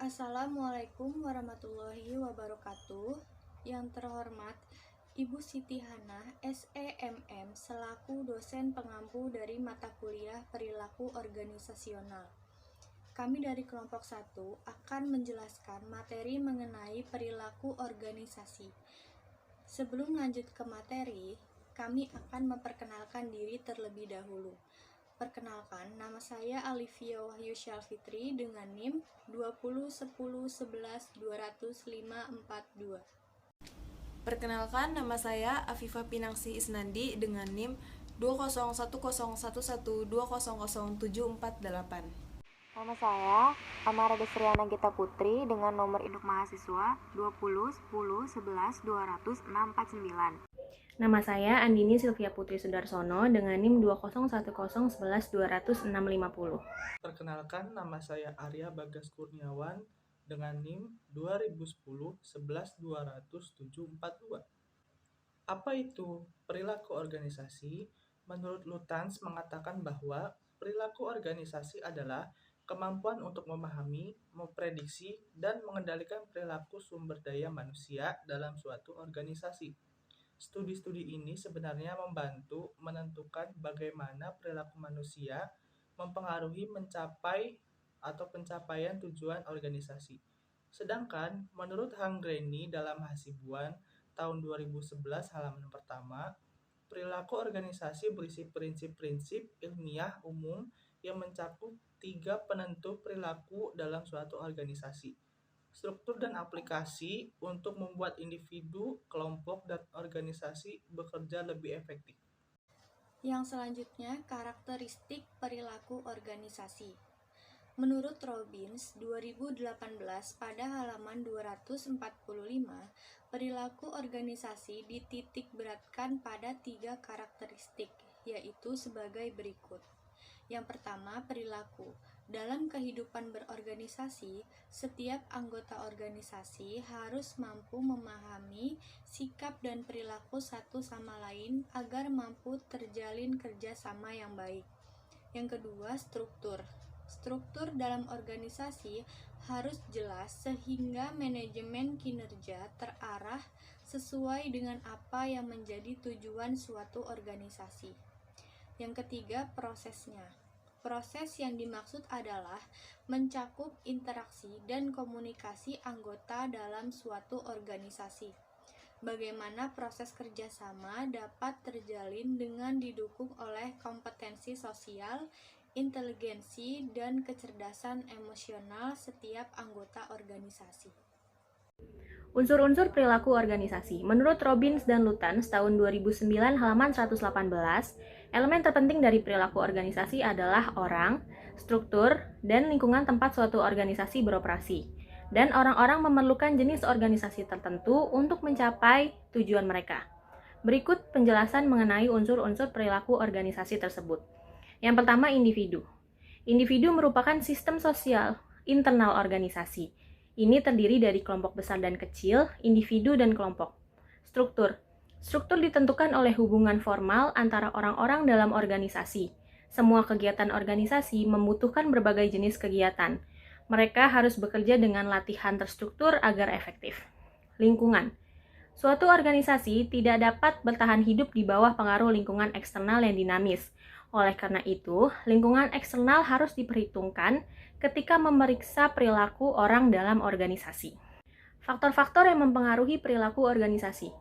Assalamualaikum warahmatullahi wabarakatuh. Yang terhormat Ibu Siti Hanah, SEMM, selaku dosen pengampu dari mata kuliah Perilaku Organisasional. Kami dari kelompok 1 akan menjelaskan materi mengenai perilaku organisasi. Sebelum lanjut ke materi, kami akan memperkenalkan diri terlebih dahulu. Perkenalkan, nama saya Alivia Wahyu Syalfitri dengan NIM 201011120542. Perkenalkan, nama saya Afifa Pinangsi Isnandi dengan NIM 2011012007488. Nama saya Amara Desriana Gita Putri dengan nomor induk mahasiswa 201011120069. Nama saya Andini Silvia Putri Sudarsono dengan NIM 2011112000650. Perkenalkan, nama saya Arya Bagas Kurniawan dengan NIM 20101112000742. Apa itu perilaku organisasi? Menurut Lutyens mengatakan bahwa perilaku organisasi adalah kemampuan untuk memahami, memprediksi, dan mengendalikan perilaku sumber daya manusia dalam suatu organisasi. Studi-studi ini sebenarnya membantu menentukan bagaimana perilaku manusia mempengaruhi pencapaian tujuan organisasi. Sedangkan menurut Hanggreni dalam Hasibuan tahun 2011 halaman pertama, perilaku organisasi berisi prinsip-prinsip ilmiah umum yang mencakup 3 penentu perilaku dalam suatu organisasi. Struktur dan aplikasi untuk membuat individu, kelompok, dan organisasi bekerja lebih efektif. Yang selanjutnya, karakteristik perilaku organisasi. Menurut Robbins 2018 pada halaman 245, perilaku organisasi dititik beratkan pada 3 karakteristik, yaitu sebagai berikut. Yang pertama, perilaku. Dalam kehidupan berorganisasi, setiap anggota organisasi harus mampu memahami sikap dan perilaku satu sama lain agar mampu terjalin kerjasama yang baik. Yang kedua, struktur. Struktur dalam organisasi harus jelas sehingga manajemen kinerja terarah sesuai dengan apa yang menjadi tujuan suatu organisasi. Yang ketiga, prosesnya. Proses yang dimaksud adalah mencakup interaksi dan komunikasi anggota dalam suatu organisasi. Bagaimana proses kerjasama dapat terjalin dengan didukung oleh kompetensi sosial, inteligensi, dan kecerdasan emosional setiap anggota organisasi. Unsur-unsur perilaku organisasi. Menurut Robbins dan Lutyens tahun 2009 halaman 118, elemen terpenting dari perilaku organisasi adalah orang, struktur, dan lingkungan tempat suatu organisasi beroperasi. Dan orang-orang memerlukan jenis organisasi tertentu untuk mencapai tujuan mereka. Berikut penjelasan mengenai unsur-unsur perilaku organisasi tersebut. Yang pertama, individu. Individu merupakan sistem sosial internal organisasi. Ini terdiri dari kelompok besar dan kecil, individu dan kelompok. Struktur. Struktur ditentukan oleh hubungan formal antara orang-orang dalam organisasi. Semua kegiatan organisasi membutuhkan berbagai jenis kegiatan. Mereka harus bekerja dengan latihan terstruktur agar efektif. Lingkungan. Suatu organisasi tidak dapat bertahan hidup di bawah pengaruh lingkungan eksternal yang dinamis. Oleh karena itu, lingkungan eksternal harus diperhitungkan ketika memeriksa perilaku orang dalam organisasi. Faktor-faktor yang mempengaruhi perilaku organisasi.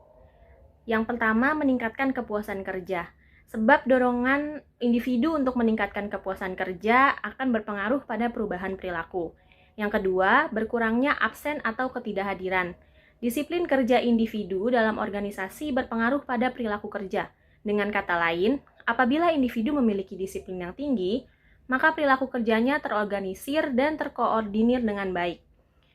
Yang pertama, meningkatkan kepuasan kerja. Sebab dorongan individu untuk meningkatkan kepuasan kerja akan berpengaruh pada perubahan perilaku. Yang kedua, berkurangnya absen atau ketidakhadiran. Disiplin kerja individu dalam organisasi berpengaruh pada perilaku kerja. Dengan kata lain, apabila individu memiliki disiplin yang tinggi, maka perilaku kerjanya terorganisir dan terkoordinir dengan baik.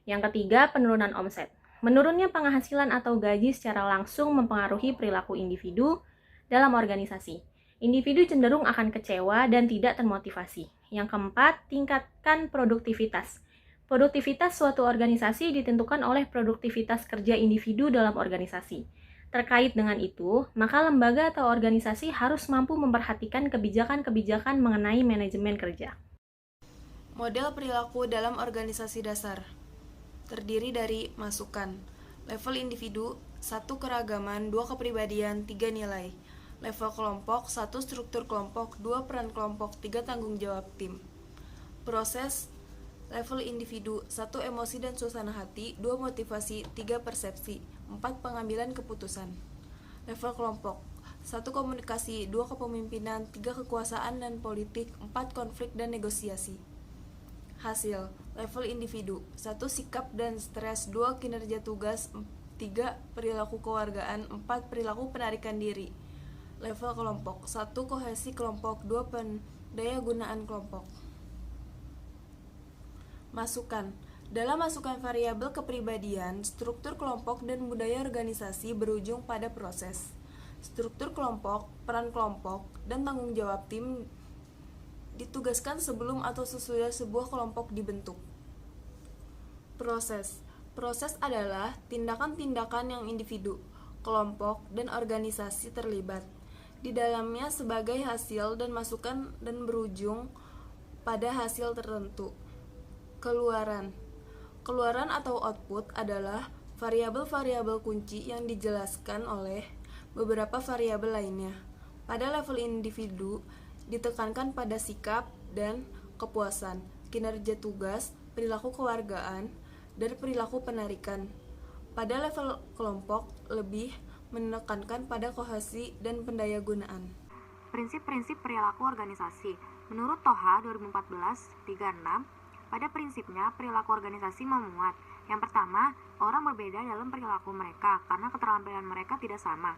Yang ketiga, penurunan omset. Menurunnya penghasilan atau gaji secara langsung mempengaruhi perilaku individu dalam organisasi. Individu cenderung akan kecewa dan tidak termotivasi. Yang keempat, tingkatkan produktivitas. Produktivitas suatu organisasi ditentukan oleh produktivitas kerja individu dalam organisasi. Terkait dengan itu, maka lembaga atau organisasi harus mampu memperhatikan kebijakan-kebijakan mengenai manajemen kerja. Model perilaku dalam organisasi dasar. terdiri dari masukan. Level individu, 1 keragaman, 2 kepribadian, 3 nilai. Level kelompok, 1 struktur kelompok, 2 peran kelompok, 3 tanggung jawab tim. Proses level individu, 1 emosi dan suasana hati, 2 motivasi, 3 persepsi, 4 pengambilan keputusan. Level kelompok, 1 komunikasi, 2 kepemimpinan, 3 kekuasaan dan politik, 4 konflik dan negosiasi. Hasil level individu, 1 sikap dan stres, 2 kinerja tugas, 3 perilaku kewargaan, 4 perilaku penarikan diri. Level kelompok, 1 kohesi kelompok, 2 pendaya gunaan kelompok. Masukan. Dalam masukan variabel kepribadian, struktur kelompok dan budaya organisasi berujung pada proses. Struktur kelompok, peran kelompok, dan tanggung jawab tim ditugaskan sebelum atau sesudah sebuah kelompok dibentuk. Proses. Proses adalah tindakan-tindakan yang individu, kelompok, dan organisasi terlibat di dalamnya sebagai hasil dan masukan dan berujung pada hasil tertentu. Keluaran. Keluaran atau output adalah variabel-variabel kunci yang dijelaskan oleh beberapa variabel lainnya. Pada level individu, ditekankan pada sikap dan kepuasan, kinerja tugas, perilaku kewargaan, dan perilaku penarikan. Pada level kelompok, lebih menekankan pada kohesi dan pendayagunaan. Prinsip-prinsip perilaku organisasi. Menurut Toha 2014-36, pada prinsipnya perilaku organisasi memuat. Yang pertama, orang berbeda dalam perilaku mereka karena keterampilan mereka tidak sama.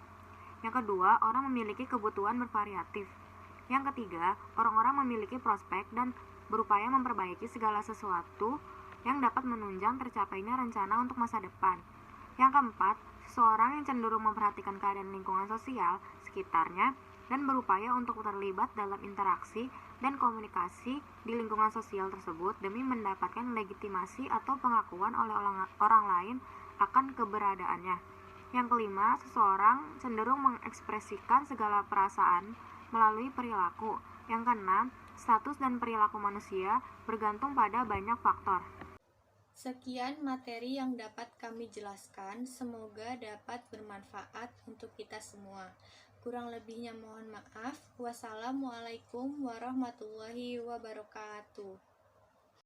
Yang kedua, orang memiliki kebutuhan bervariatif. Yang ketiga, orang-orang memiliki prospek dan berupaya memperbaiki segala sesuatu yang dapat menunjang tercapainya rencana untuk masa depan. Yang keempat, seseorang yang cenderung memperhatikan keadaan lingkungan sosial sekitarnya dan berupaya untuk terlibat dalam interaksi dan komunikasi di lingkungan sosial tersebut demi mendapatkan legitimasi atau pengakuan oleh orang lain akan keberadaannya. Yang kelima, seseorang cenderung mengekspresikan segala perasaan melalui perilaku. Yang keenam, status dan perilaku manusia bergantung pada banyak faktor. Sekian materi yang dapat kami jelaskan, semoga dapat bermanfaat untuk kita semua. Kurang lebihnya mohon maaf. Wassalamualaikum warahmatullahi wabarakatuh.